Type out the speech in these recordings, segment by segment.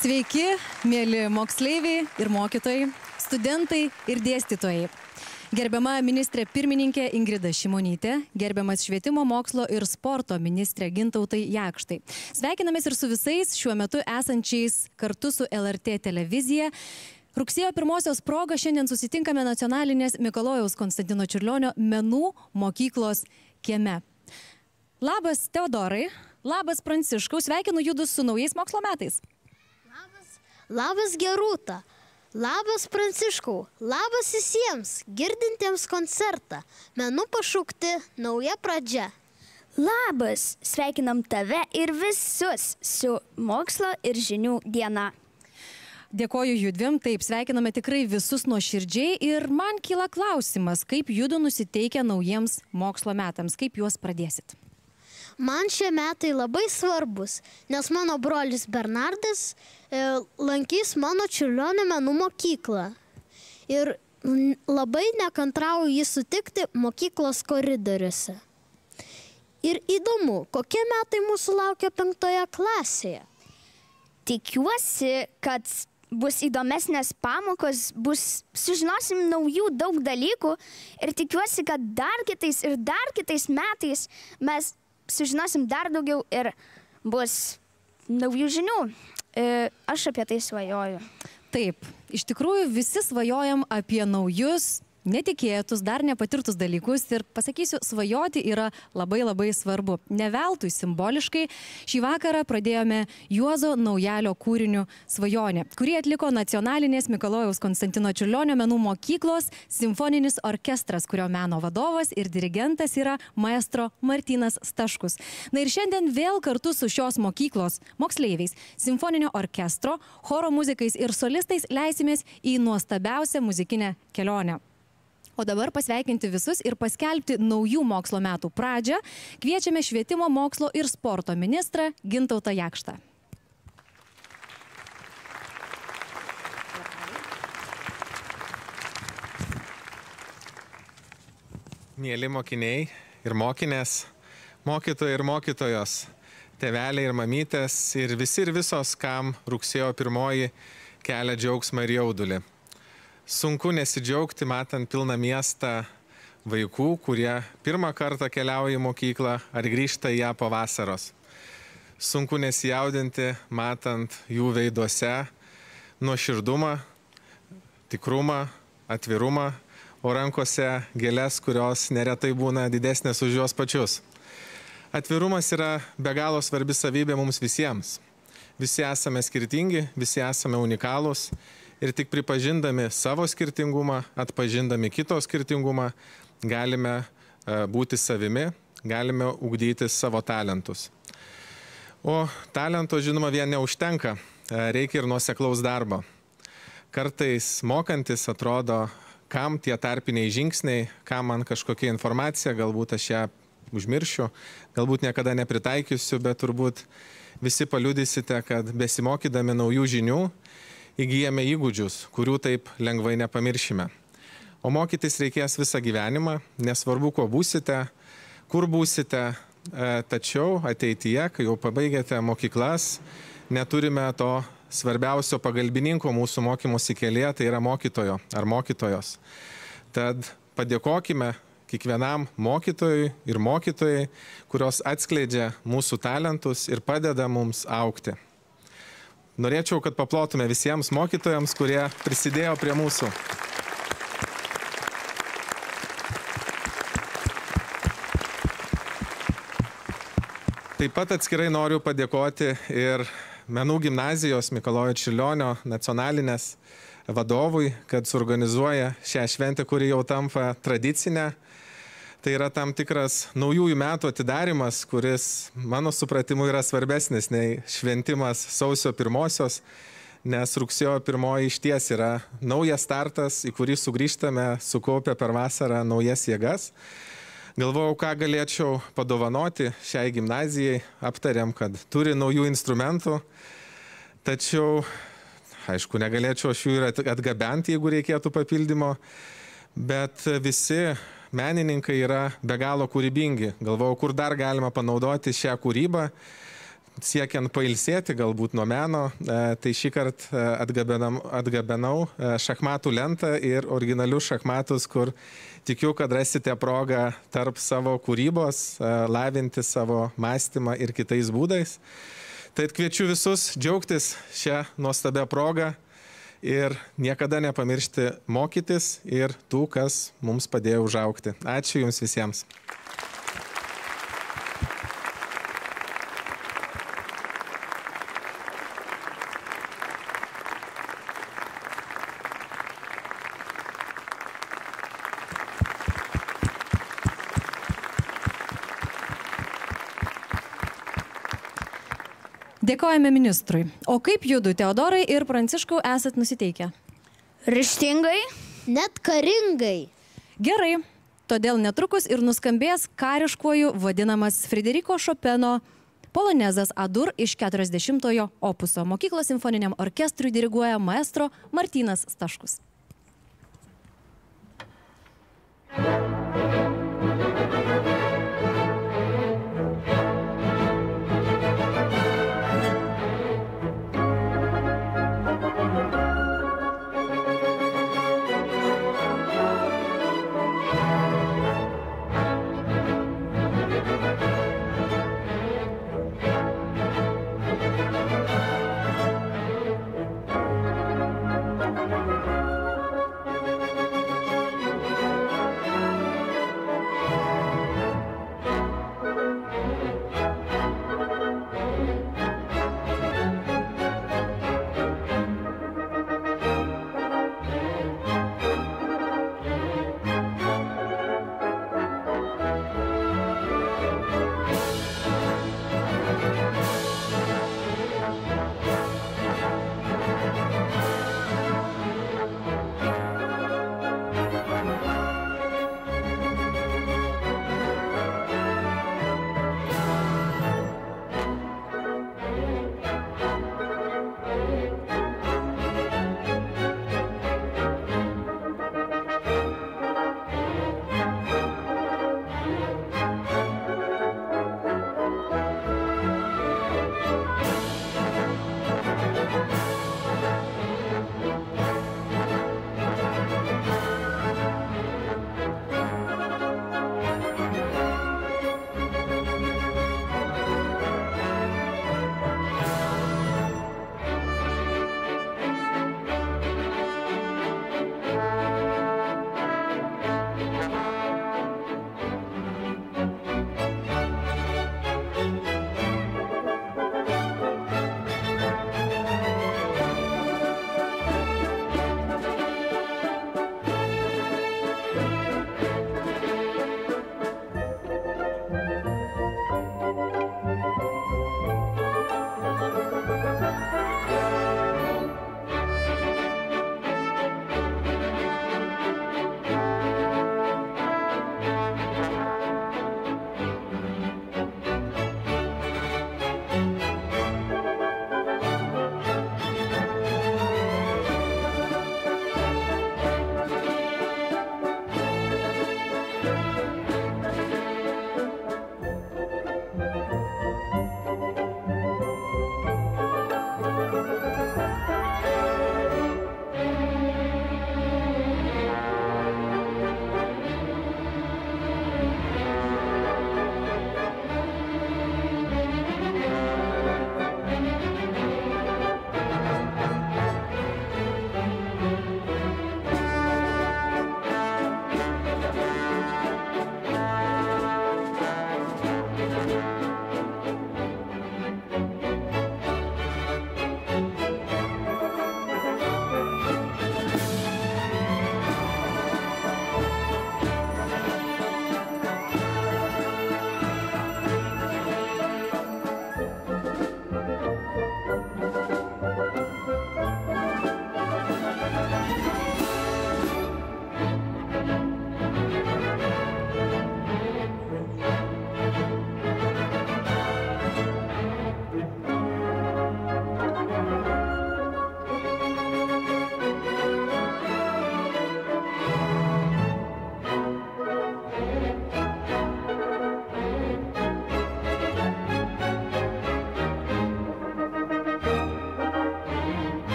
Sveiki, mėly moksleiviai ir mokytojai, studentai ir dėstytojai. Gerbiama ministrė pirmininkė Ingrida Šimonytė, gerbiamas švietimo, mokslo ir sporto ministrė Gintautai Jakštai. Sveikinamės ir su visais šiuo metu esančiais kartu su LRT televizija. Rugsėjo 1-osios proga šiandien susitinkame Nacionalinės Mikalojaus Konstantino Čiurlionio menų mokyklos kieme. Labas Teodorai, labas Pranciškau, sveikinu judus su naujais mokslo metais. Labas Gerūta, labas Pranciškau, labas visiems girdintiems koncertą. Menų pašaukti nauja pradžia. Labas, sveikinam tave ir visus su mokslo ir žinių diena. Dėkoju judvim, taip, sveikiname tikrai visus nuoširdžiai ir man kyla klausimas, kaip judu nusiteikia naujiems mokslo metams, kaip juos pradėsit? Man šie metai labai svarbus, nes mano brolis Bernardas lankys mano Čiurlionio menų mokyklą. Ir labai nekantrauju jį sutikti mokyklos koridoriuose. Ir įdomu, kokie metai mūsų laukia 5 klasėje. Tikiuosi, kad bus įdomesnės pamokos, sužinosim naujų daug dalykų ir tikiuosi, kad dar kitais metais mes sužinosim dar daugiau ir bus naujų žinių. Aš apie tai svajoju. Taip, iš tikrųjų visi svajojam apie naujus, netikėtus, dar nepatirtus dalykus ir pasakysiu, svajoti yra labai svarbu. Ne veltui simboliškai šį vakarą pradėjome Juozo Naujalio kūriniu Svajonė, kurį atliko Nacionalinės Mikalojaus Konstantino Čiurlionio menų mokyklos simfoninis orkestras, kurio meno vadovas ir dirigentas yra maestro Martynas Staškus. Na ir šiandien vėl kartu su šios mokyklos moksleiviais, simfoninio orkestro, choro muzikais ir solistais leisimės į nuostabiausią muzikinę kelionę. O dabar pasveikinti visus ir paskelbti naujų mokslo metų pradžią kviečiame švietimo, mokslo ir sporto ministrą Gintautą Jakštą. Mieli mokiniai ir mokinės, mokytojai ir mokytojos, tėveliai ir mamytės ir visi ir visos, kam rugsėjo 1 kelia džiaugsmą ir jaudulį. Sunku nesidžiaugti, matant pilną miestą vaikų, kurie pirmą kartą keliauja į mokyklą ar grįžta į ją po vasaros. Sunku nesijaudinti, matant jų veiduose nuoširdumą, tikrumą, atvirumą, o rankose gėles, kurios neretai būna didesnės už juos pačius. Atvirumas yra be galo svarbi savybė mums visiems. Visi esame skirtingi, visi esame unikalūs. Ir tik pripažindami savo skirtingumą, atpažindami kito skirtingumą, galime būti savimi, galime ugdyti savo talentus. O talento, žinoma, vien neužtenka, reikia ir nuoseklaus darbo. Kartais mokantis atrodo, kam tie tarpiniai žingsniai, kam man kažkokia informacija, galbūt aš ją užmiršiu, galbūt niekada nepritaikysiu, bet turbūt visi paliudysite, kad besimokydami naujų žinių, įgyjame įgūdžius, kurių taip lengvai nepamiršime. O mokytis reikės visą gyvenimą, nesvarbu, kuo būsite, kur būsite, tačiau ateityje, kai jau pabaigėte mokyklas, neturime to svarbiausio pagalbininko mūsų mokymosi kelyje, tai yra mokytojo ar mokytojos. Tad padėkokime kiekvienam mokytojui ir mokytojai, kurios atskleidžia mūsų talentus ir padeda mums augti. Norėčiau, kad paplotume visiems mokytojams, kurie prisidėjo prie mūsų. Taip pat atskirai noriu padėkoti ir Menų gimnazijos Mikalojo Čiurlionio nacionalinės vadovui, kad suorganizuoja šią šventę, kuri jau tampa tradicinė. Tai yra tam tikras naujųjų metų atidarimas, kuris mano supratimu yra svarbesnis nei šventimas sausio 1, nes rugsėjo 1 išties yra naujas startas, į kurį sugrįžtame sukaupę per vasarą naujas jėgas. Galvojau, ką galėčiau padovanoti šiai gimnazijai, aptarėm, kad turi naujų instrumentų, tačiau, aišku, negalėčiau aš jų ir atgabenti, jeigu reikėtų papildymo, bet visi menininkai yra be galo kūrybingi. Galvojau, kur dar galima panaudoti šią kūrybą, siekiant pailsėti galbūt nuo meno. Tai šį kartą atgabenau šachmatų lentą ir originalius šachmatus, kur tikiu, kad rasite progą tarp savo kūrybos, lavinti savo mąstymą ir kitais būdais. Tai kviečiu visus džiaugtis šią nuostabią progą ir niekada nepamiršti mokytis ir tų, kas mums padėjo užaugti. Ačiū Jums visiems. Dėkojame ministrui. O kaip judu, Teodorai ir Pranciškau, esat nusiteikę? Ryžtingai? Net karingai. Gerai. Todėl netrukus ir nuskambės kariškuoju vadinamas Frederiko Šopeno polonezas Adur iš 40-ojo opuso. Mokyklos simfoniniam orkestrui diriguoja maestro Martynas Staškus.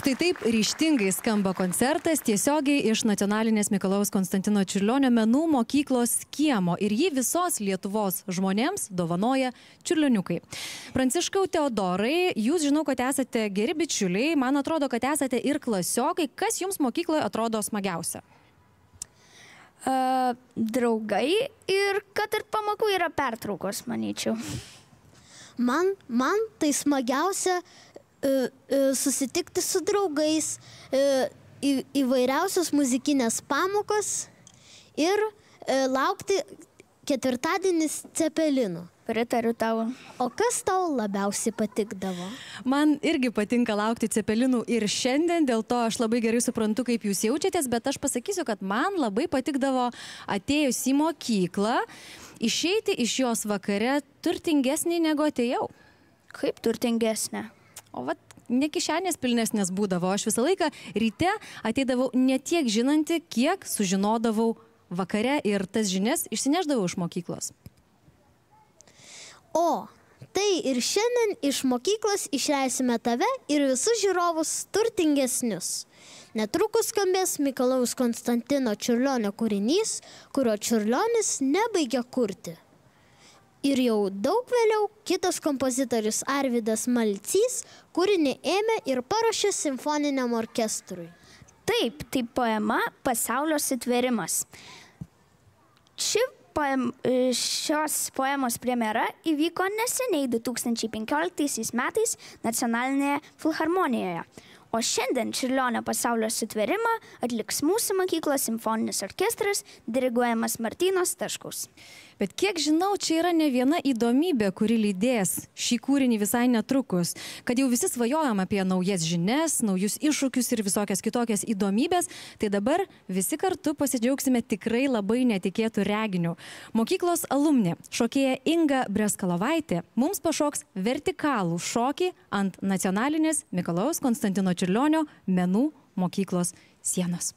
Štai taip ryžtingai skamba koncertas tiesiogiai iš Nacionalinės Mikalojaus Konstantino Čiurlionio menų mokyklos kiemo ir jį visos Lietuvos žmonėms dovanoja čiurlioniukai. Pranciškau Teodorai, jūs žinau, kad esate geri bičiuliai, man atrodo, kad esate ir klasiokai. Kas jums mokykloje atrodo smagiausia? Draugai ir kad ir pamokų yra pertraukos, manyčiau. Man tai smagiausia susitikti su draugais, įvairiausios muzikinės pamokos ir laukti ketvirtadienis cepelinų. Pritariu tau. O kas tau labiausiai patikdavo? Man irgi patinka laukti cepelinų ir šiandien, dėl to aš labai gerai suprantu, kaip jūs jaučiatės, bet aš pasakysiu, kad man labai patikdavo atėjus į mokyklą, išeiti iš jos vakare turtingesnį negu atėjau. Kaip turtingesnė? O vat ne kišenės pilnesnės būdavo, aš visą laiką ryte ateidavau ne tiek žinanti, kiek sužinodavau vakare ir tas žinias išsineždavau iš mokyklos. O, tai ir šiandien iš mokyklos išleisime tave ir visus žiūrovus turtingesnius. Netrukus skambės Mikalojaus Konstantino Čiurlionio kūrinys, kurio Čiurlionis nebaigia kurti. Ir jau daug vėliau kitas kompozitorius Arvydas Malcys kūrinį ėmė ir paruošė simfoniniam orkestrui. Taip, tai poema Pasaulio sutvėrimas. Šios poemos premjera įvyko neseniai 2015 metais Nacionalinėje filharmonijoje. O šiandien Čiurlionio Pasaulio sutvėrimą atliks mūsų mokyklos simfoninis orkestras, diriguojamas Martyno Staškaus. Bet kiek žinau, čia yra ne viena įdomybė, kuri lydės šį kūrinį visai netrukus. Kad jau visi svajojam apie naujas žinias, naujus iššūkius ir visokias kitokias įdomybės, tai dabar visi kartu pasidžiaugsime tikrai labai netikėtų reginių. Mokyklos alumnė, šokėja Inga Breskalovaitė, mums pašoks vertikalų šokį ant Nacionalinės Mikalojaus Konstantino Čiurlionio menų mokyklos sienos.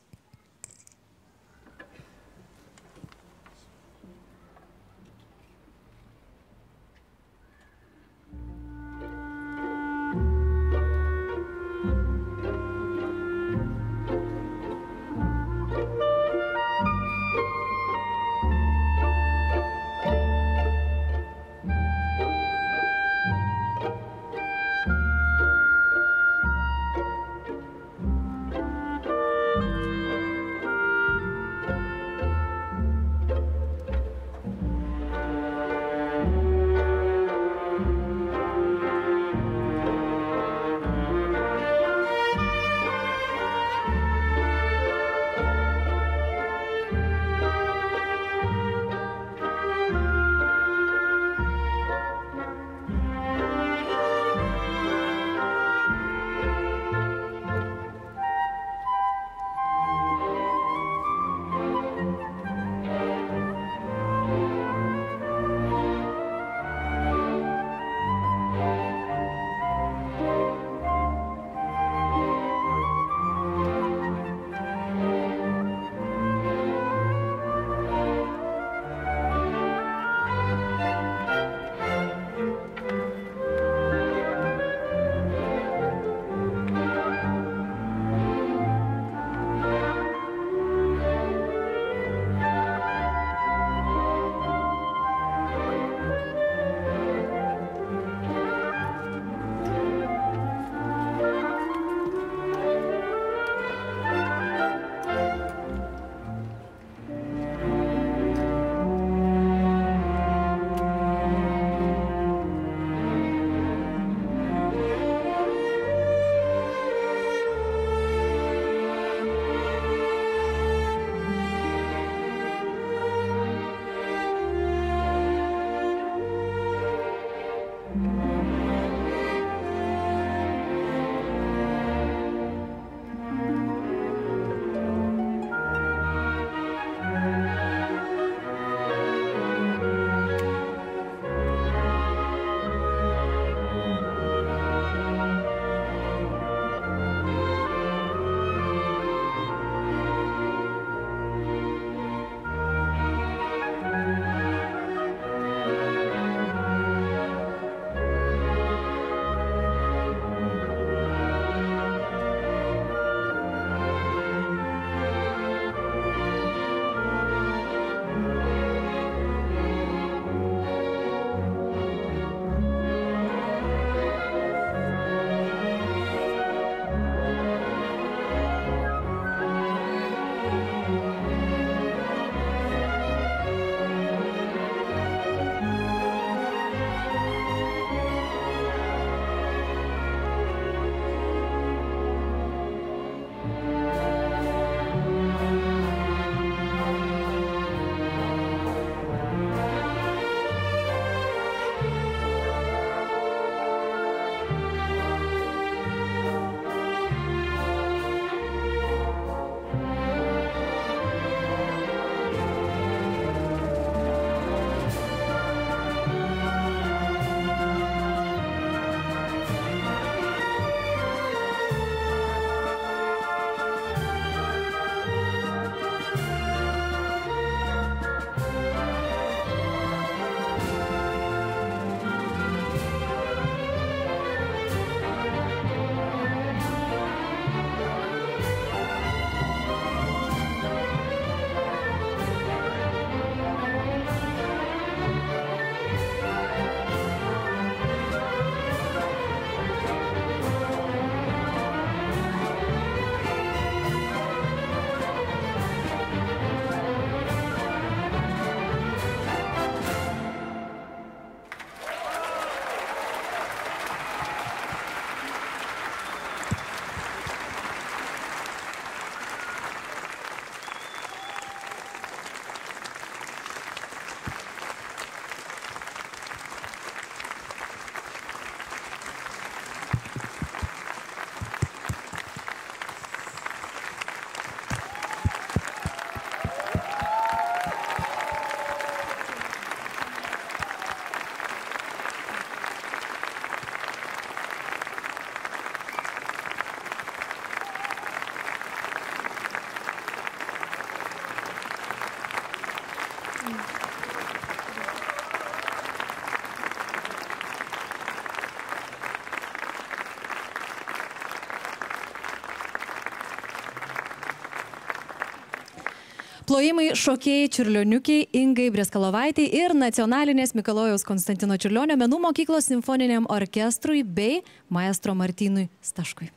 Plojimai šokėjai Čiurlioniukiai Ingai Breskalovaitei ir Nacionalinės Mikalojaus Konstantino Čiurlionio menų mokyklos simfoniniam orkestrui bei maestro Martynui Staškui.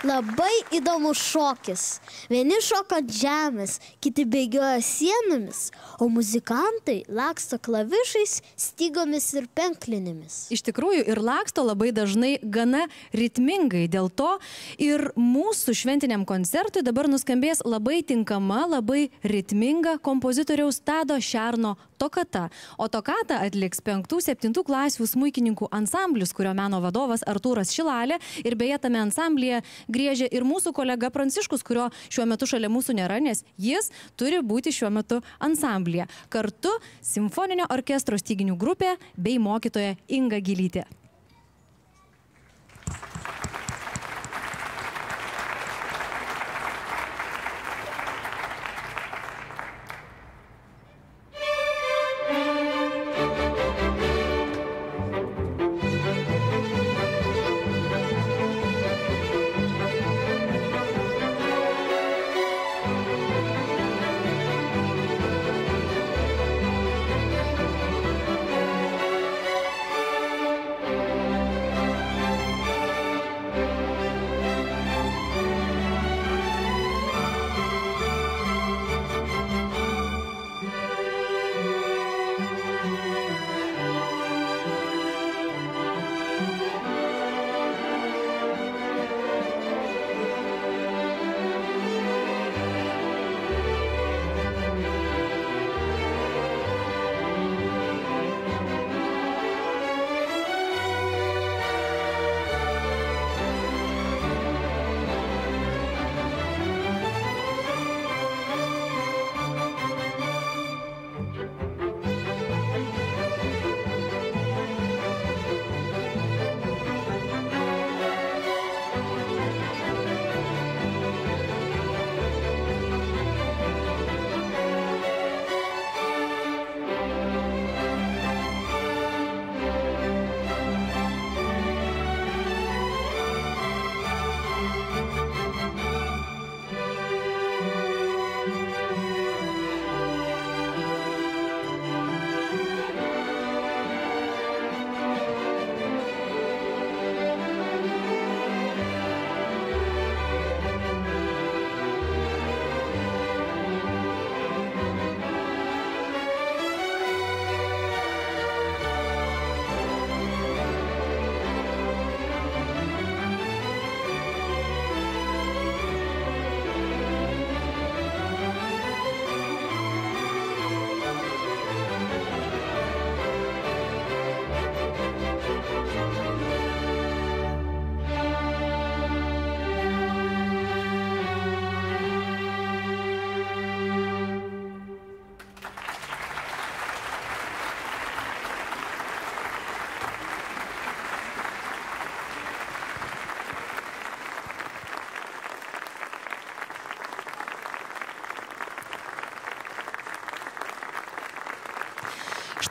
Labai įdomus šokis. Vieni šoka ant žemės, kiti bėgioja sienomis, o muzikantai laksto klavišais, stygomis ir penklinėmis. Iš tikrųjų ir laksto labai dažnai gana ritmingai. Dėl to ir mūsų šventiniam koncertui dabar nuskambės labai tinkama, labai ritminga kompozitoriaus Tado Šerno tokata. O tokatą atliks 5-7 klasių smuikininkų ansamblis, kurio meno vadovas Artūras Šilalė. Ir beje, tame ansamblyje griežia ir mūsų kolega Pranciškus, kurio šiuo metu šalia mūsų nėra, nes jis turi būti šiuo metu ansamblyje. Kartu simfoninio orkestro styginių grupė bei mokytoja Inga Gilytė.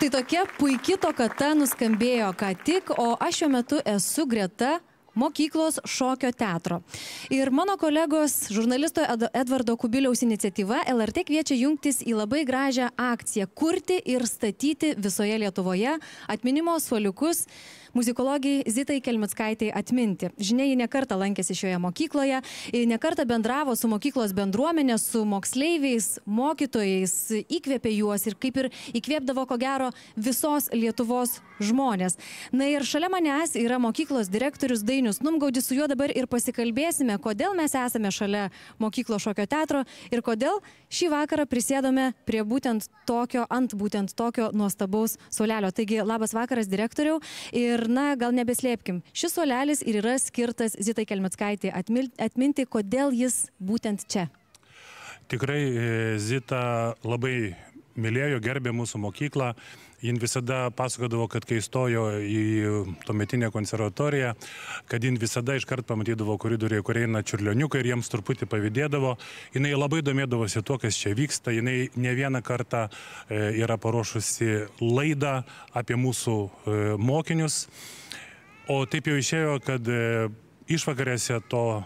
Štai tokia puiki tokata nuskambėjo ką tik, o aš šiuo metu esu greta mokyklos šokio teatro. Ir mano kolegos žurnalisto Edvardo Kubiliaus iniciatyva LRT kviečia jungtis į labai gražią akciją – kurti ir statyti visoje Lietuvoje atminimo suoliukus muzikologijai Zitai Kelmickaitei atminti. Žinia, ji nekartą lankėsi šioje mokykloje, nekartą bendravo su mokyklos bendruomenė, su moksleiviais, mokytojais, įkvėpė juos ir kaip ir įkvėpdavo ko gero visos Lietuvos žmonės. Na ir šalia manęs yra mokyklos direktorius Dainius Numgaudis, su juo dabar ir pasikalbėsime, kodėl mes esame šalia mokyklos šokio teatro ir kodėl šį vakarą prisėdome prie būtent tokio nuostabaus suolelio. Taigi, labas vakaras direktoriau. Ir na, gal nebeslėpkim, šis suolelis ir yra skirtas Zitai Kelmickaitei atminti, kodėl jis būtent čia. Tikrai Zita labai mylėjo, gerbė mūsų mokyklą. Jin visada pasakodavo, kad kai įstojo į tuometinę konservatoriją, kad jin visada iškart pamatydavo koridoriuje, kur eina čiurlioniukai ir jiems truputį pavydėdavo. Jinai labai domėdavosi tuo, kas čia vyksta. Jinai ne vieną kartą yra paruošusi laidą apie mūsų mokinius. O taip jau išėjo, kad išvakarėse to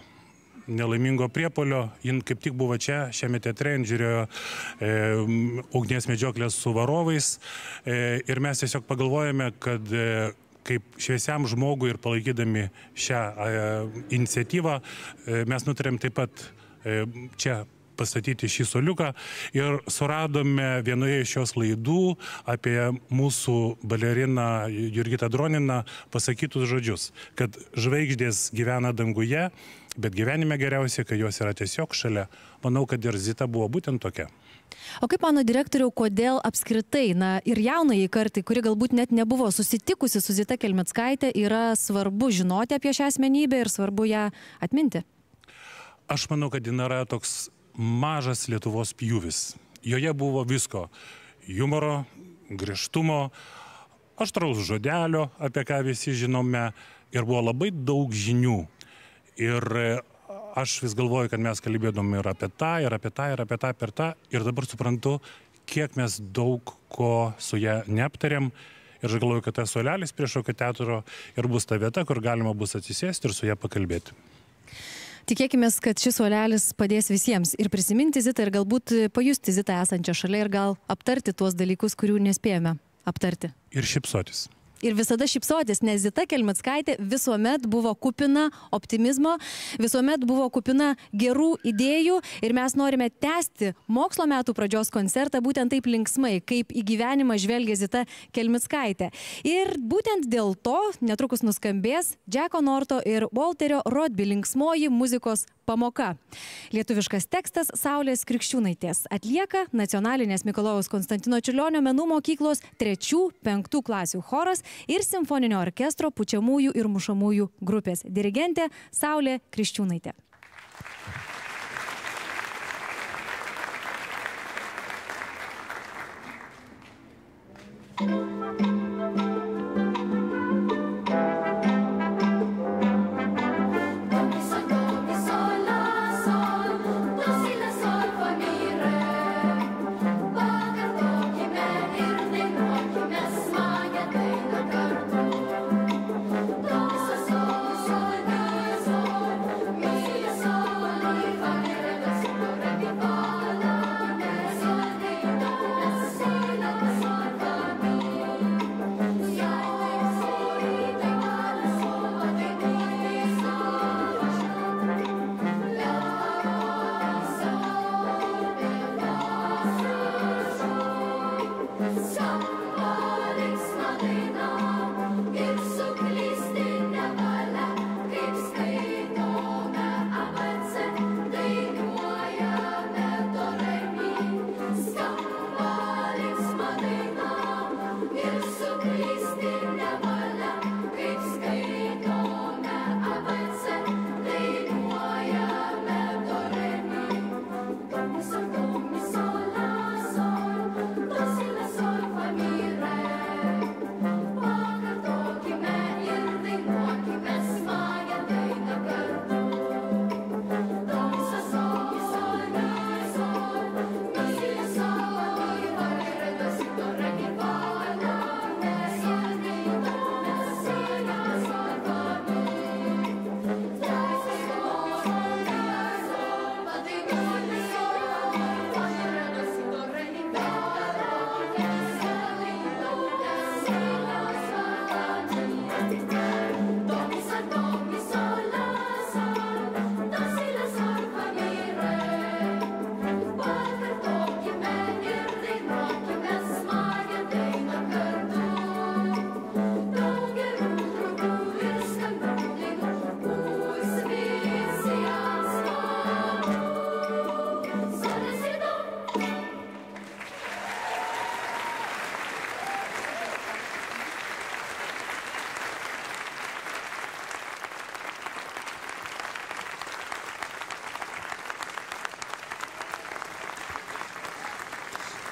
nelaimingo priepuolio, jin kaip tik buvo čia, šiame teatre, jin žiūrėjo ugnies medžioklės su varovais ir mes tiesiog pagalvojame, kad kaip šviesiam žmogui ir palaikydami šią iniciatyvą, mes nutarėm taip pat čia pastatyti šį suoliuką ir suradome vienoje iš šios laidų apie mūsų baleriną Jurgitą Droniną pasakytus žodžius, kad žvaigždės gyvena danguje, bet gyvenime geriausia, kai jos yra tiesiog šalia. Manau, kad ir Zita buvo būtent tokia. O kaip mano direktoriau, kodėl apskritai, ir jaunai kartai, kuri galbūt net nebuvo susitikusi su Zita Kelmickaite, yra svarbu žinoti apie šią asmenybę ir svarbu ją atminti? Aš manau, kad jin yra toks mažas Lietuvos pjūvis. Joje buvo visko. Humoro, griežtumo, aštraus žodelio, apie ką visi žinome, ir buvo labai daug žinių. Ir aš vis galvoju, kad mes kalbėdom ir apie tą, ir apie tą, ir apie tą, per tą. Ir dabar suprantu, kiek mes daug ko su ją neaptarėm. Ir aš galvoju, kad tas suolelis prie šokio teatro ir bus ta vieta, kur galima bus atsisėsti ir su ją pakalbėti. Tikėkime, kad šis suolelis padės visiems ir prisiminti Zitą ir galbūt pajusti Zitą esančią šalia ir gal aptarti tuos dalykus, kurių nespėjome aptarti. Ir šypsotis. Ir visada šypsotis, nes Zita Kelmickaitė visuomet buvo kupina optimizmo, visuomet buvo kupina gerų idėjų ir mes norime tęsti mokslo metų pradžios koncertą būtent taip linksmai, kaip į gyvenimą žvelgia Zita Kelmickaitė. Ir būtent dėl to netrukus nuskambės Džeko Norto ir Walterio Rodby linksmoji muzikos pamoka. Lietuviškas tekstas Saulės Krikščiūnaitės atlieka Nacionalinės Mikalojaus Konstantino Čiurlionio menų mokyklos 3-5 klasių choras ir simfoninio orkestro pučiamųjų ir mušamųjų grupės dirigentė Saulė Krikščiūnaitė. Sol,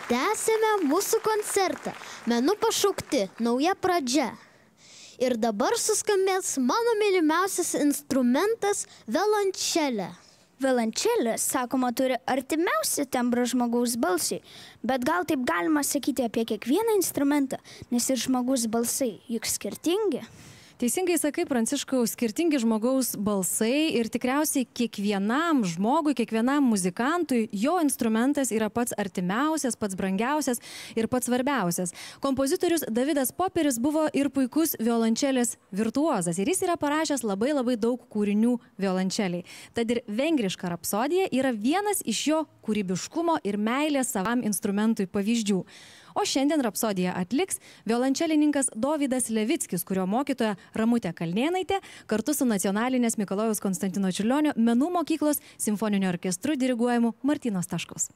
Tęsėme mūsų koncertą. Menu pašaukti nauja pradžia. Ir dabar suskambės mano mylimiausias instrumentas violončelė. Violončelė, sakoma, turi artimiausią tembrą žmogaus balsui, bet gal taip galima sakyti apie kiekvieną instrumentą, nes ir žmogaus balsai juk skirtingi. Teisingai sakai, Pranciškau, skirtingi žmogaus balsai ir tikriausiai kiekvienam žmogui, kiekvienam muzikantui jo instrumentas yra pats artimiausias, pats brangiausias ir pats svarbiausias. Kompozitorius Davidas Poperis buvo ir puikus violončelės virtuozas ir jis yra parašęs labai daug kūrinių violončeliai. Tad ir vengriška rapsodija yra vienas iš jo kūrybiškumo ir meilės savam instrumentui pavyzdžių. O šiandien rapsodiją atliks violončelininkas Dovydas Levickis, kurio mokytoja Ramutė Kalnėnaitė kartu su Nacionalinės Mikalojaus Konstantino Čiurlionio menų mokyklos simfoniniu orkestru diriguojamu Martyno Staškaus.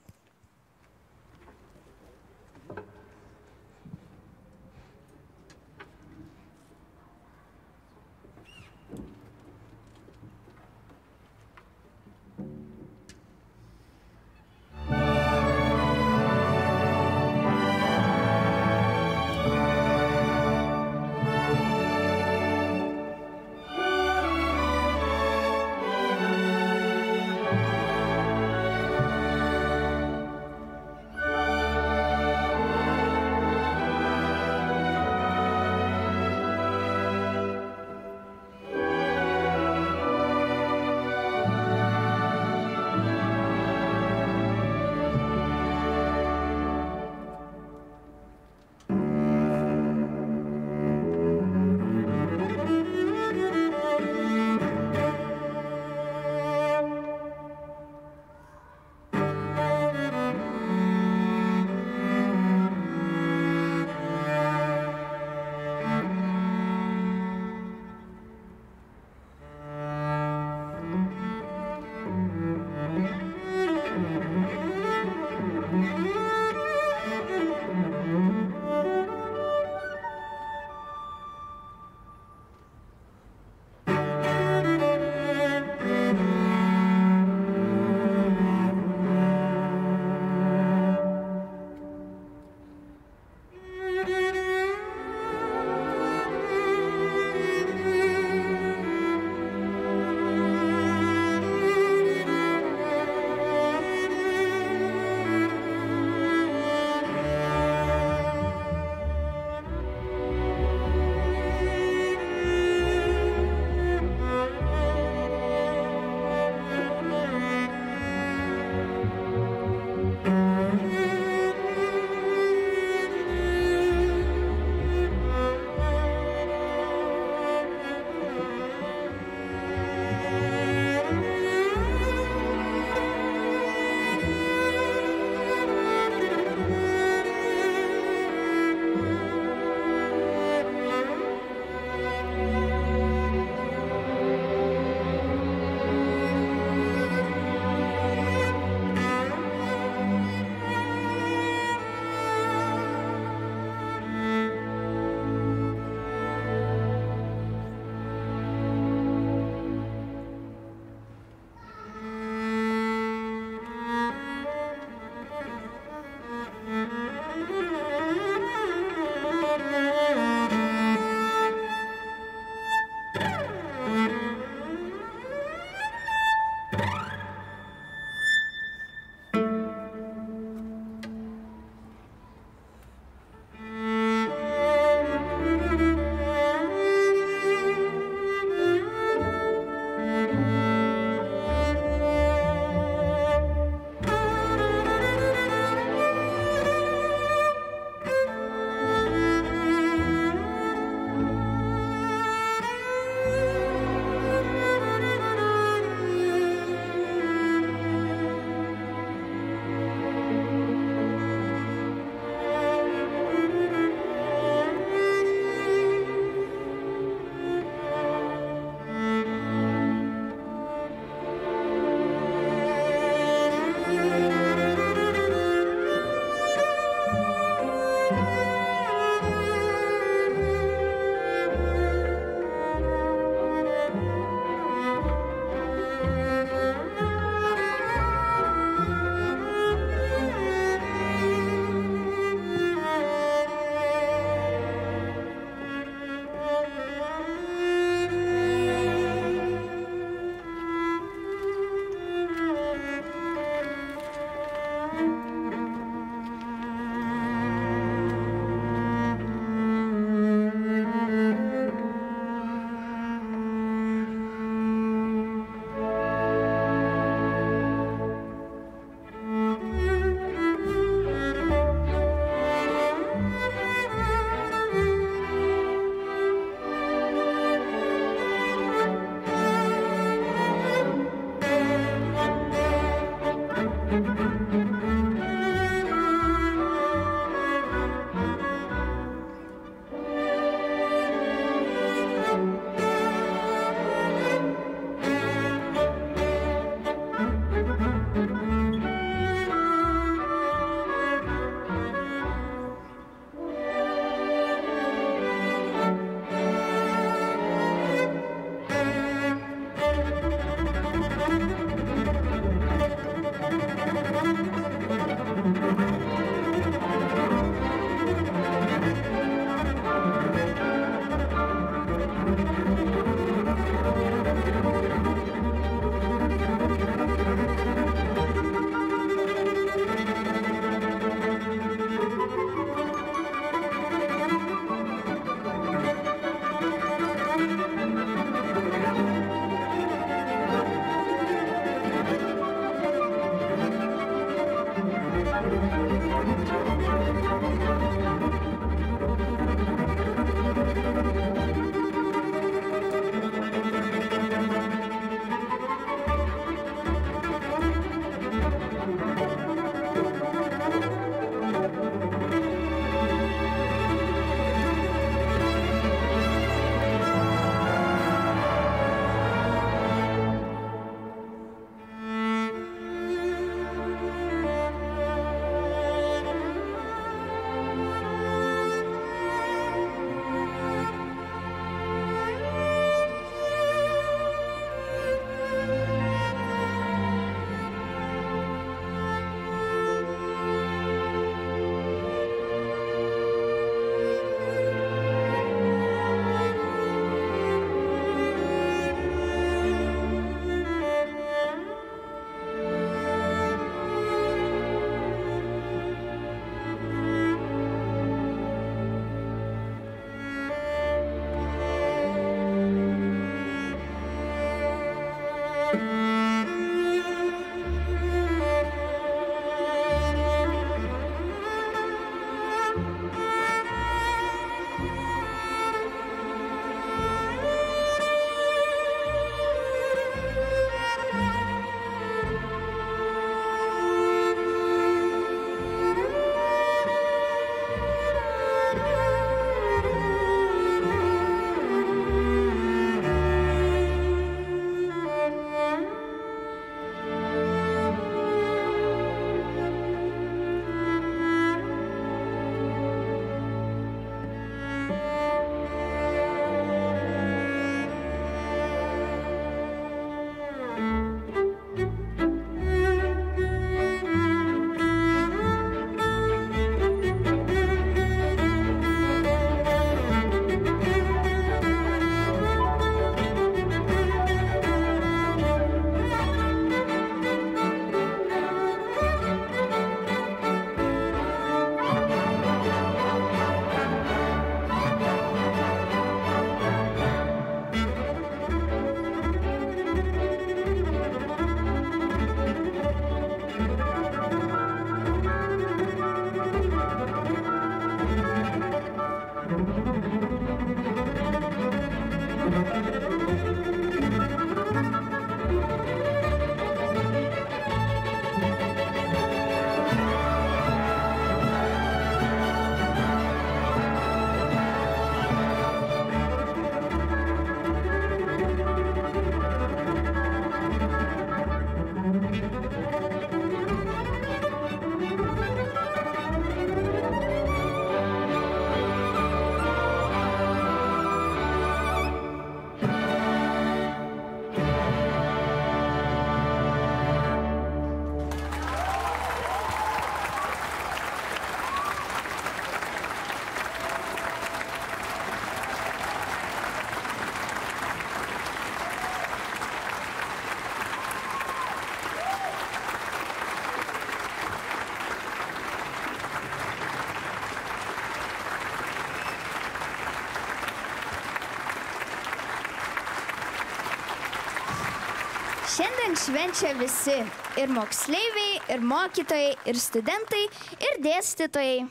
Šiandien švenčia visi - ir moksleiviai, ir mokytojai, ir studentai, ir dėstytojai.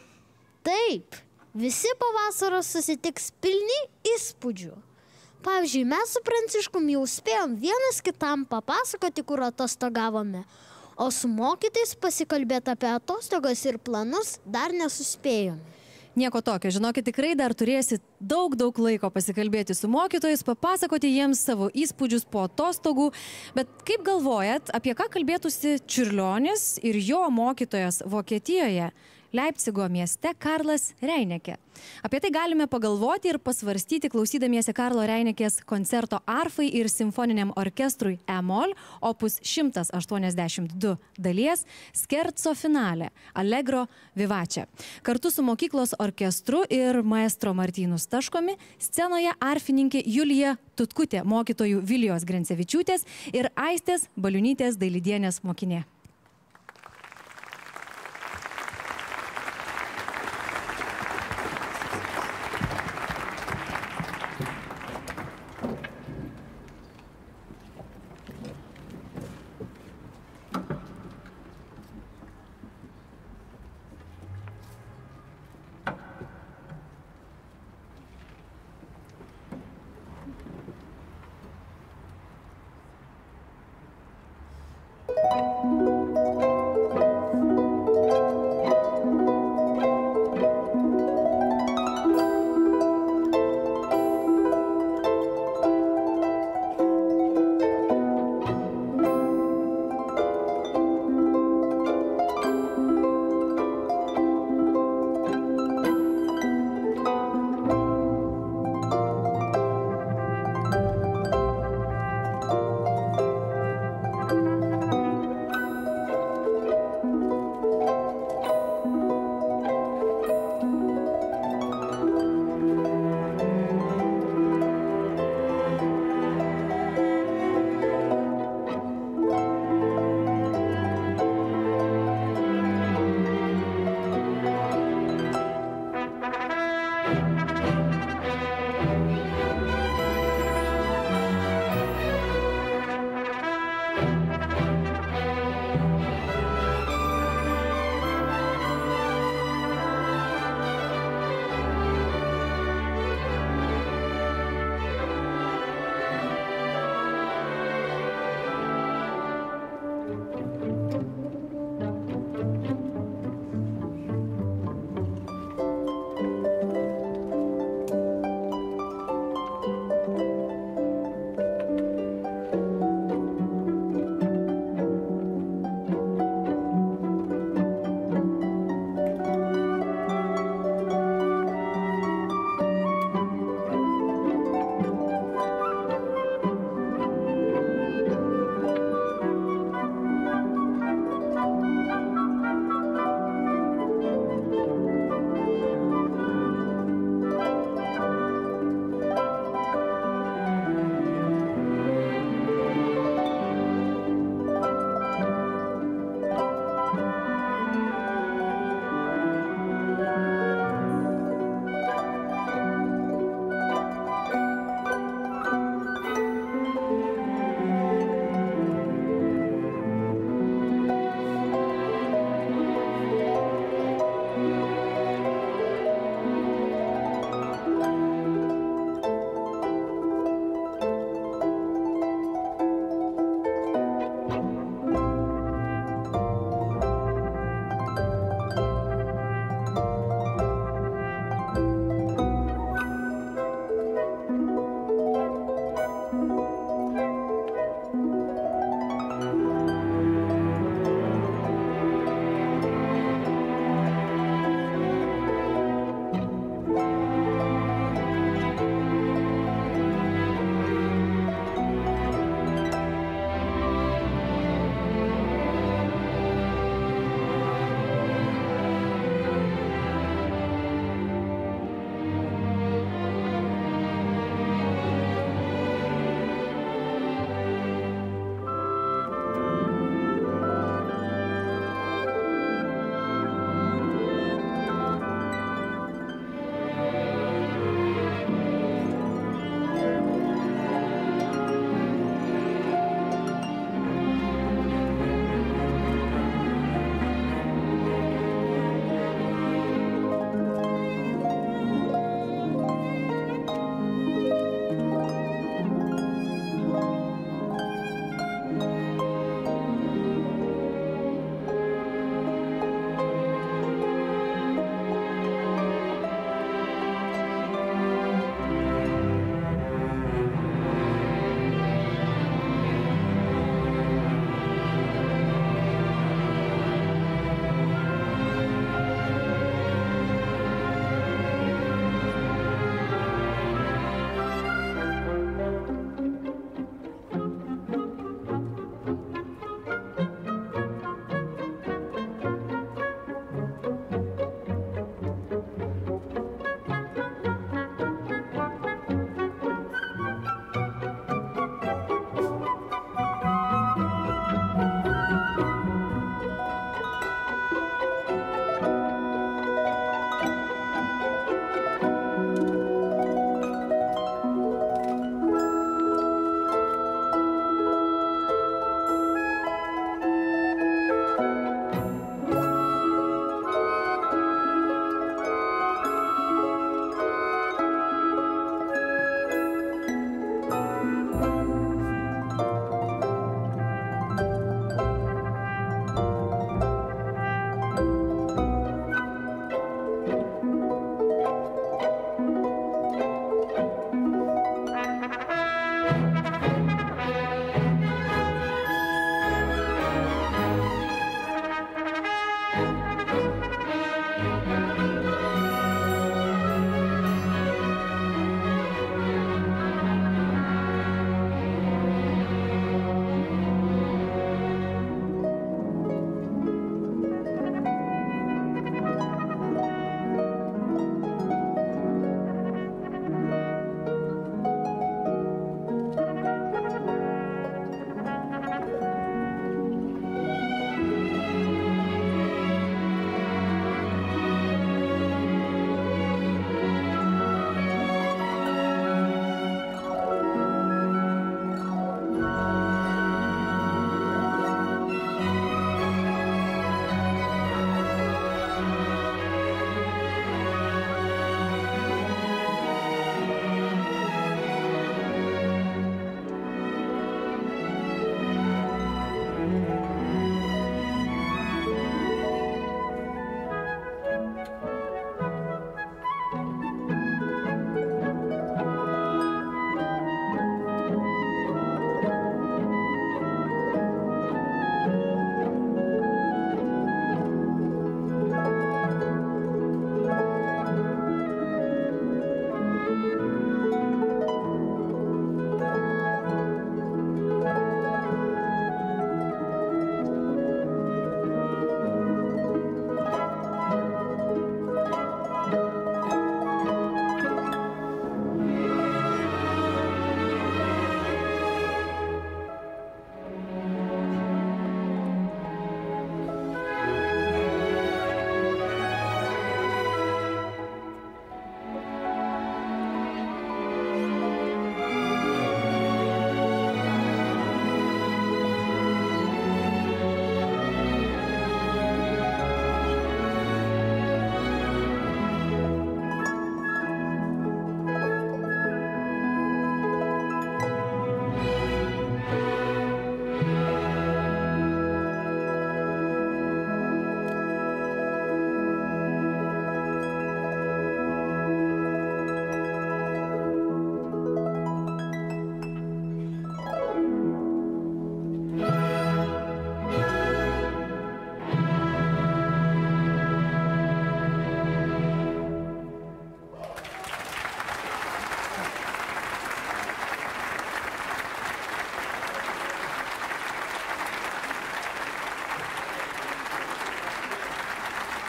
Taip, visi po vasaros susitiks pilni įspūdžių. Pavyzdžiui, mes su Pranciškum jau spėjom vienas kitam papasakoti, kur atostogavome, o su mokytais pasikalbėti apie atostogas ir planus dar nesuspėjome. Nieko tokio, žinokit, tikrai dar turėsit daug laiko pasikalbėti su mokytojais, papasakoti jiems savo įspūdžius po atostogų. Bet kaip galvojat, apie ką kalbėtųsi Čiurlionis ir jo mokytojas Vokietijoje, Leipcigo mieste Karlas Reinekė? Apie tai galime pagalvoti ir pasvarstyti, klausydamiesi Karlo Reinekės koncerto arfai ir simfoniniam orkestrui E-moll, opus 182 dalies Scherzo finale Allegro vivace. Kartu su mokyklos orkestru ir maestro Martynu Staškomi scenoje arfininkė Julija Tutkutė, mokytojų Vilijos Grencevičiūtės ir Aistės Baliunytės Dailidienės mokinė.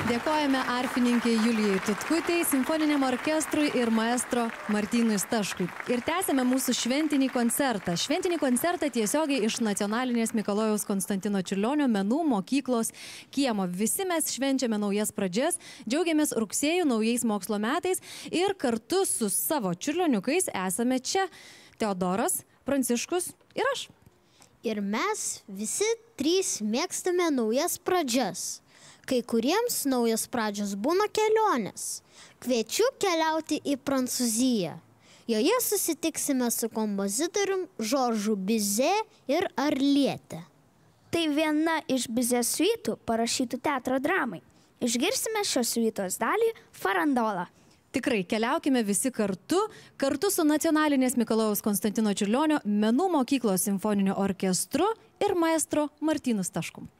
Dėkojame arfininkai Julijai Tutkutei, simfoniniam orkestrui ir maestro Martynui Staškui. Ir tęsėme mūsų šventinį koncertą. Šventinį koncertą tiesiogiai iš Nacionalinės Mikalojaus Konstantino Čiurlionio menų mokyklos kiemo. Visi mes švenčiame naujas pradžias, džiaugiamės rugsėjų naujais mokslo metais ir kartu su savo čiurlioniukais esame čia. Teodoras, Pranciškus ir aš. Ir mes visi trys mėgstame naujas pradžias. Kai kuriems naujas pradžios būna kelionės. Kviečiu keliauti į Prancūziją. Joje susitiksime su kompozitorium Žoržu Bizė ir Arliete. Tai viena iš Bizė siuitų parašytų teatro dramai. Išgirsime šios siuitos dalį Farandolą. Tikrai, keliaukime visi kartu su Nacionalinės Mikalojaus Konstantino Čiurlionio menų mokyklos simfoniniu orkestru ir maestro Martynu Staškum.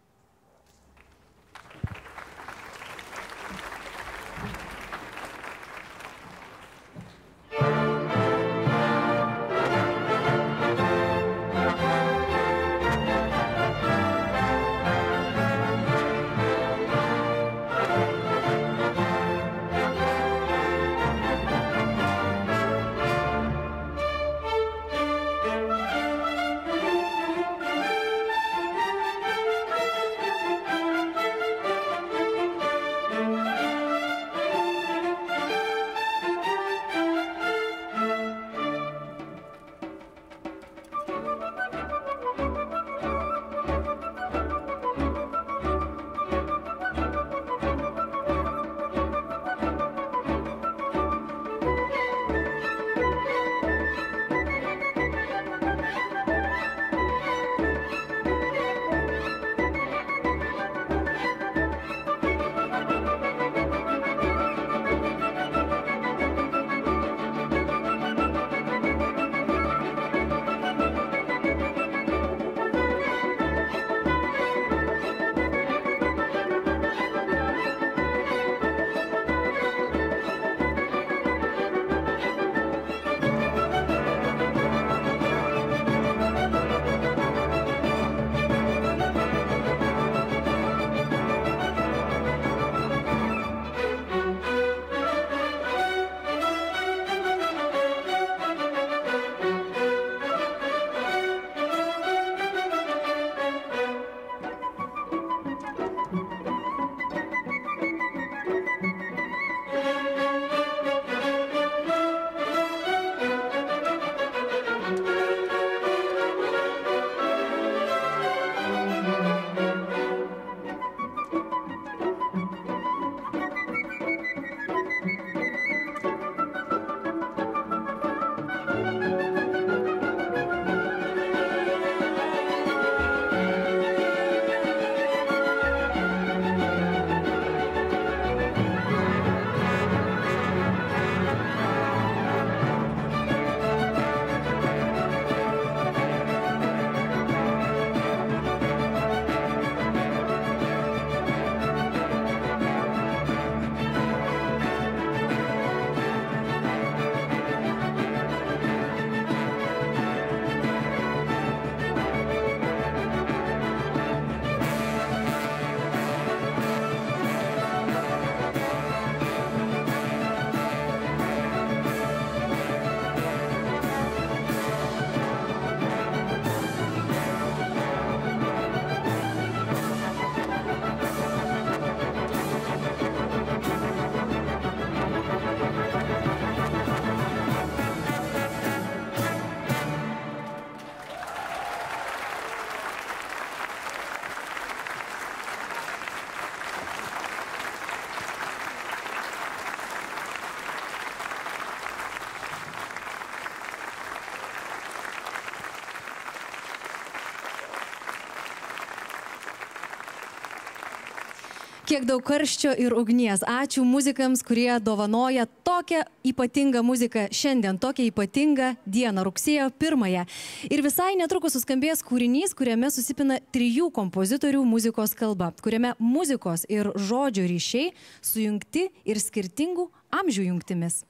Kiek daug karščio ir ugnies. Ačiū muzikams, kurie dovanoja tokią ypatingą muziką šiandien, tokią ypatingą dieną, rugsėjo 1. Ir visai netrukus suskambės kūrinys, kuriame susipina 3 kompozitorių muzikos kalba, kuriame muzikos ir žodžio ryšiai sujungti ir skirtingų amžių jungtimis.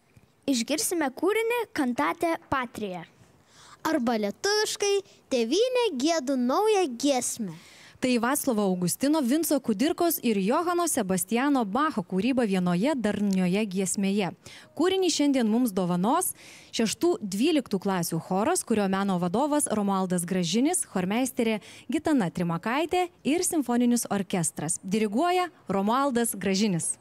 Išgirsime kūrinį Kantate Patria. Arba lietuviškai Tėvynė giedu naują giesmę. Tai Vaclovo Augustino, Vinco Kudirkos ir Johano Sebastiano Bacho kūryba vienoje darnioje giesmėje. Kūrinį šiandien mums dovanos 6-12 klasių choras, kurio meno vadovas Romualdas Gražinis, chormeisterė Gitana Trimakaitė ir simfoninis orkestras. Diriguoja Romualdas Gražinis.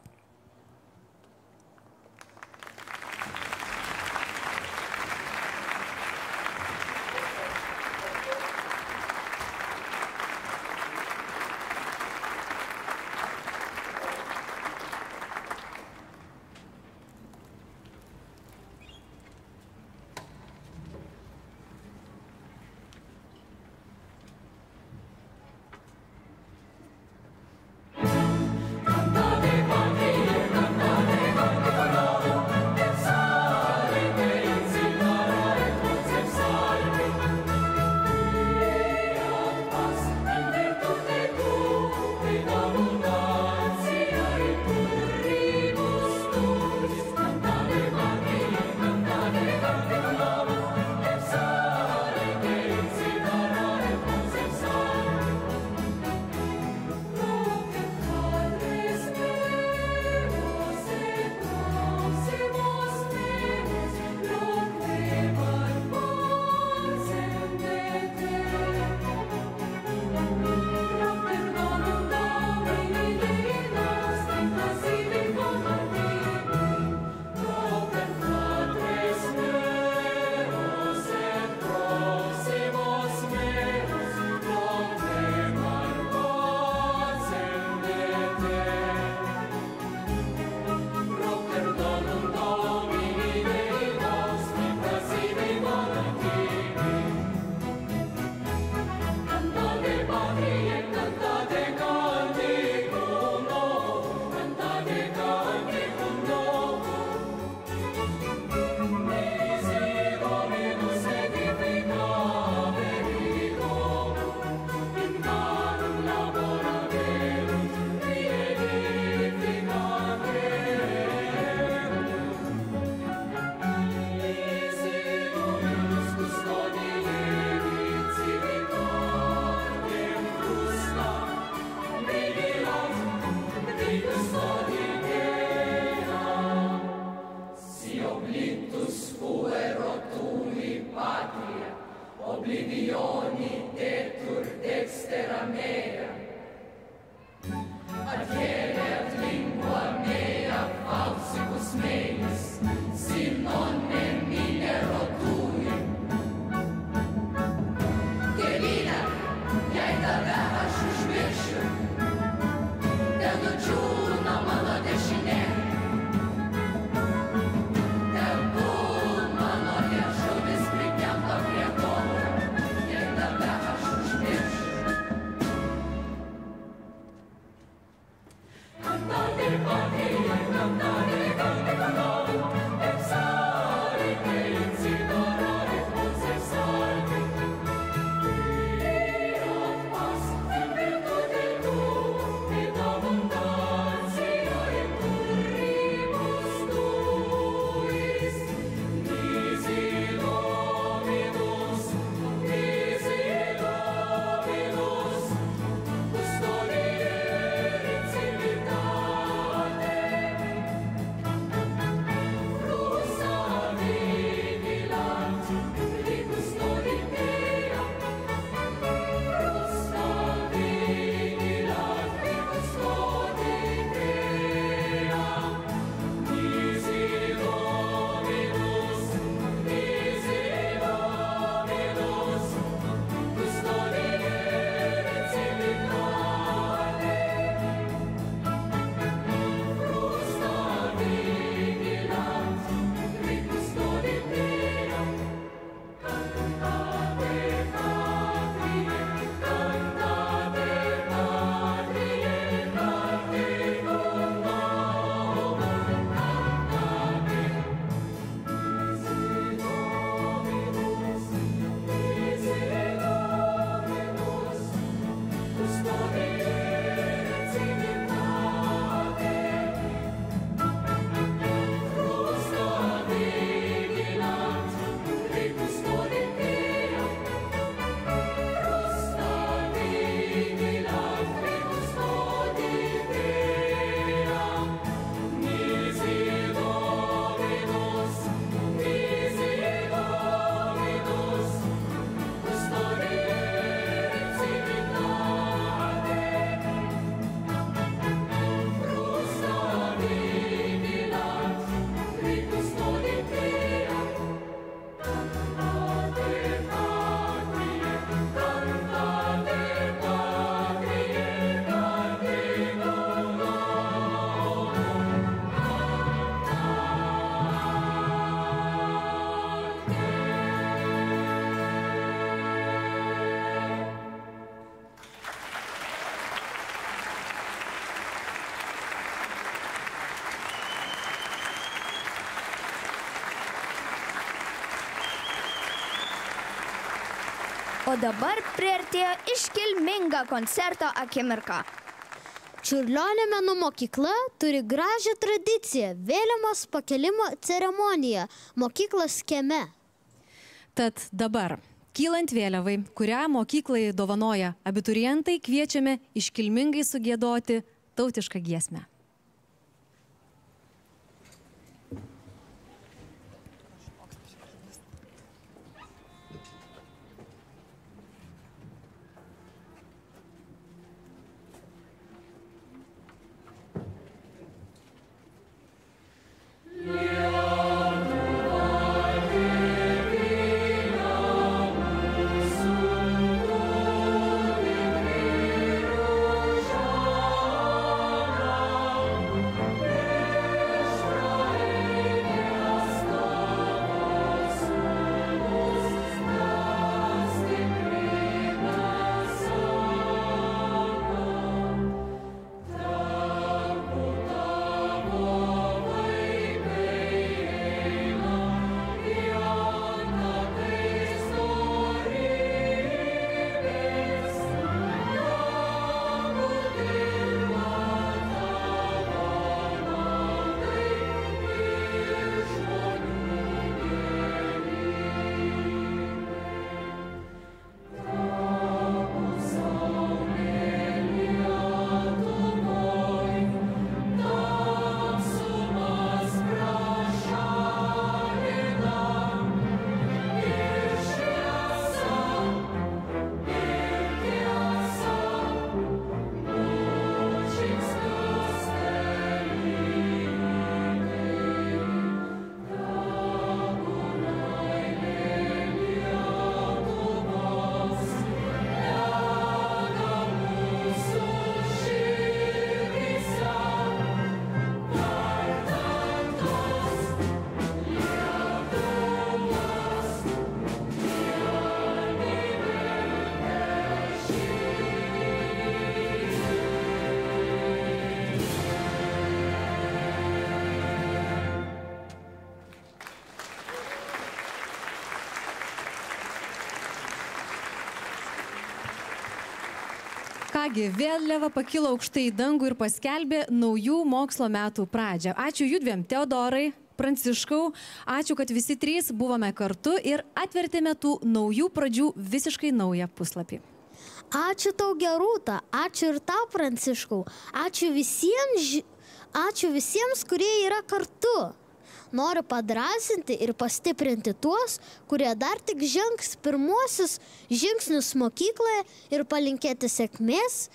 Cantare O dabar priartėjo iškilminga koncerto akimirka. Čiurlionio menų mokykla turi gražią tradiciją – vėliavos pakelimo ceremoniją mokyklos kieme. Tad dabar, kylant vėliavai, kurią mokyklai dovanoja abiturientai, kviečiame iškilmingai sugiedoti tautišką giesmę. Kągi, vėliava pakilo aukštai į dangų ir paskelbė naujų mokslo metų pradžią. Ačiū judviem, Teodorai, Pranciškau, ačiū, kad visi trys buvome kartu ir atvertėme tų naujų pradžių visiškai naują puslapį. Ačiū tau, Gerūta, ačiū ir tau, Pranciškau, ačiū visiems, kurie yra kartu. Noriu padrasinti ir pastiprinti tuos, kurie dar tik žengs pirmuosius žingsnius mokykloje ir palinkėti sėkmės,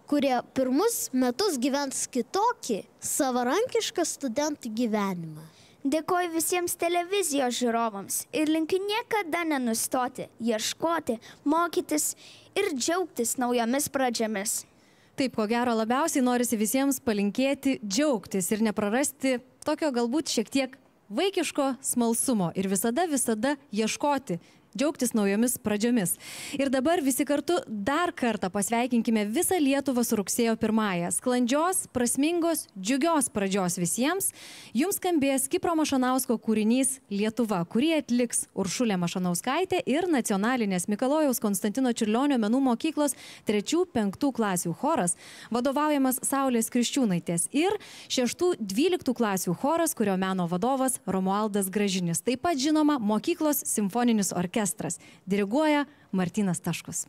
kurie pirmus metus gyvens kitokį, savarankišką studentų gyvenimą. Dėkoju visiems televizijos žiūrovams ir linkiu niekada nenustoti, ieškoti, mokytis ir džiaugtis naujomis pradžiamis. Taip, ko gero, labiausiai norisi visiems palinkėti džiaugtis ir neprarasti tokio galbūt šiek tiek vaikiško smalsumo ir visada ieškoti, džiaugtis naujomis pradžiomis. Ir dabar visi kartu dar kartą pasveikinkime visą Lietuvą su rugsėjo 1-ąją. Sklandžios, prasmingos, džiugios pradžios visiems. Jums skambės Kipro Mašanausko kūrinys Lietuva, kurį atliks Uršulė Mašanauskaitė ir Nacionalinės Mikalojaus Konstantino Čiurlionio menų mokyklos 3-5 klasių choras, vadovaujamas Saulės Kriščiūnaitės, ir 6-12 klasių choras, kurio meno vadovas Romualdas Gražinis. Taip pat žinoma mokyklos simfoninis orkestras. Diriguoja Martynas Taškus.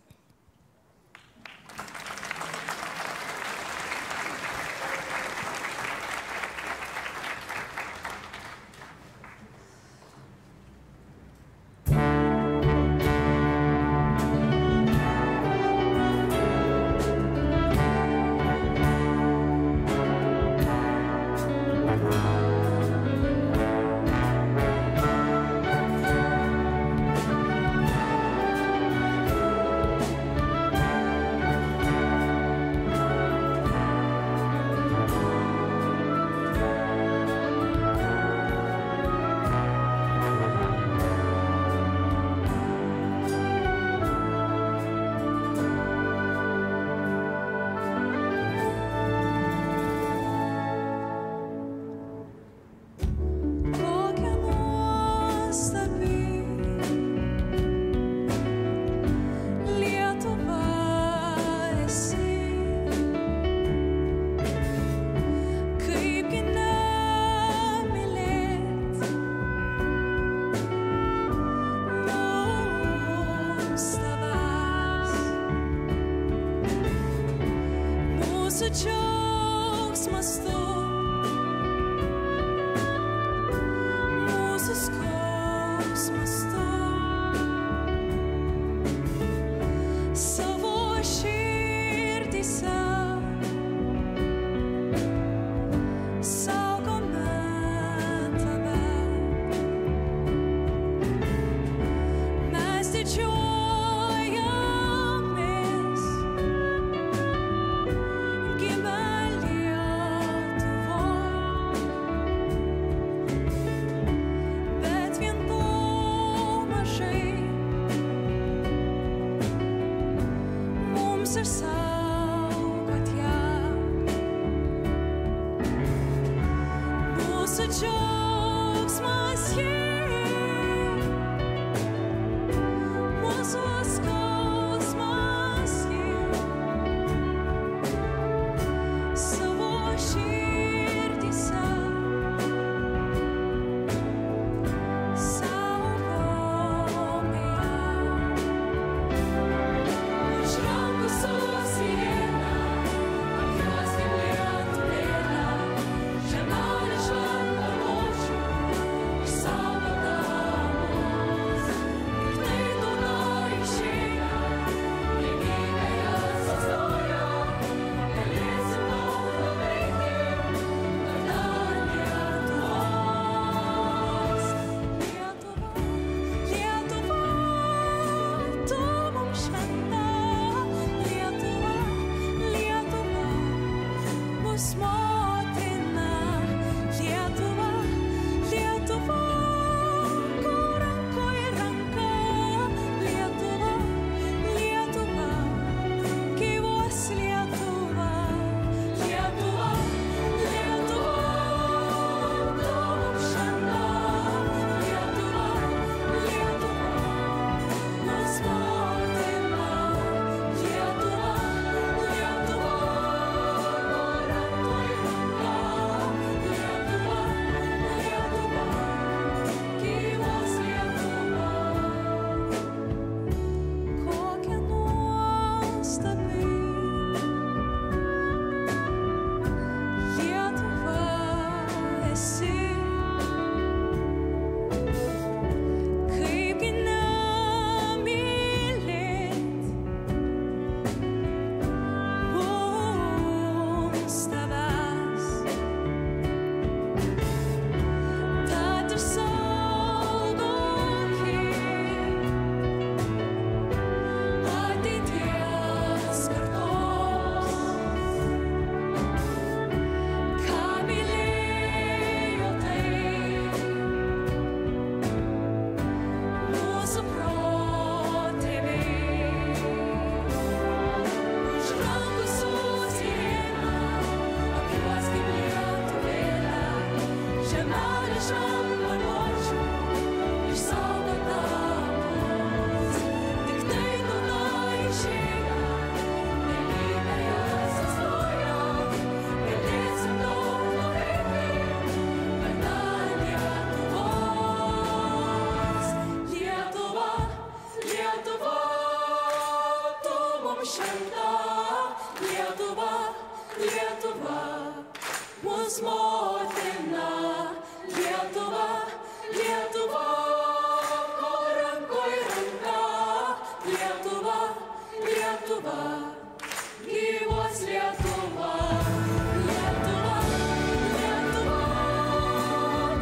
mūsų džiaugsmas tu, mūsų skausmas tu. Savo širdyse saugome tave. Mes didžiuojamės gimę Lietuvoj, bet vien to mažai mums išsaugot ją. Mūsų džiaugsmas ji, mūsų skausmas ji. Savo širdyse saugome ją. Už rankų susiėmę, apjuoskim Lietuvėlę, žemelė šventą rožių, išsaugota mus. Piktai tauta išėjo, lygybė jas atstojo, galėsim daug nuveikti, vardan Lietuvos. Lietuva, tu mums šventa, Lietuva, Lietuva, mūs motina. Lietuva, Lietuva, kur rankoj ranka. Lietuva, Lietuva, gyvuos Lietuva. Lietuva, Lietuva, tu mums šventa, Lietuva, Lietuva, mūs motina. Lietuva, Lietuva, kur rankoj ranka. Lietuva, Lietuva, gyvuos Lietuva. Kokia nuostabi Lietuva esi, kaipgi nemylėt mums tavęs. Tad išsaugokit ateities kartos, ką mylėjo taip mūsų protėviai. Už rankų susiėmę, apjuoskim Lietuvėlę, žemelė šventą rožių, išsaugota mus. Tiktai tauta išėjo, lygybė jas atstojo, galėsim daug nuveikti, vardan Lietuvos. Lietuva, Lietuva, tu mums šventa, Lietuva, Lietuva, mūs motina. Lietuva, Lietuva, kur rankoj ranka. Lietuva, Lietuva, gyvuos Lietuva. Lietuva, Lietuva,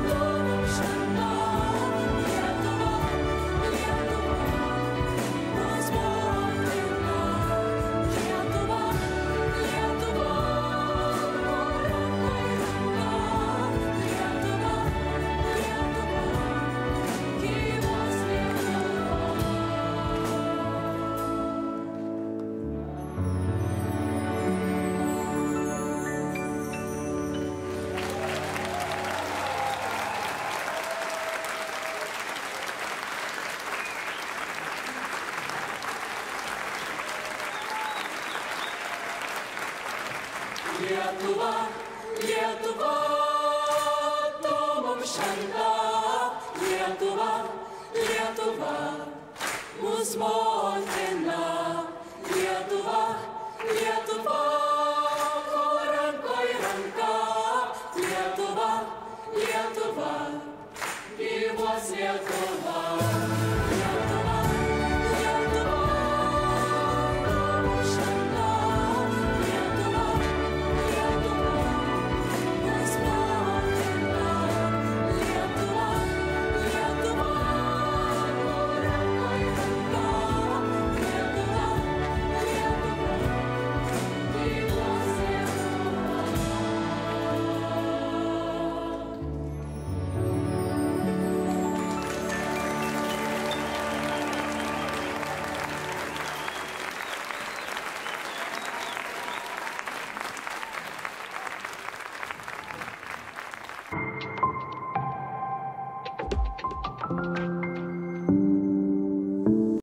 tu mums šventa, Lietuva, Lietuva, mūs motina. Lietuva, Lietuva, kur rankoj ranka. Lietuva, Lietuva, Lietuva, tu mums šventa, Lietuva, Lietuva, mūsų motina, Lietuva, Lietuva, Thank you.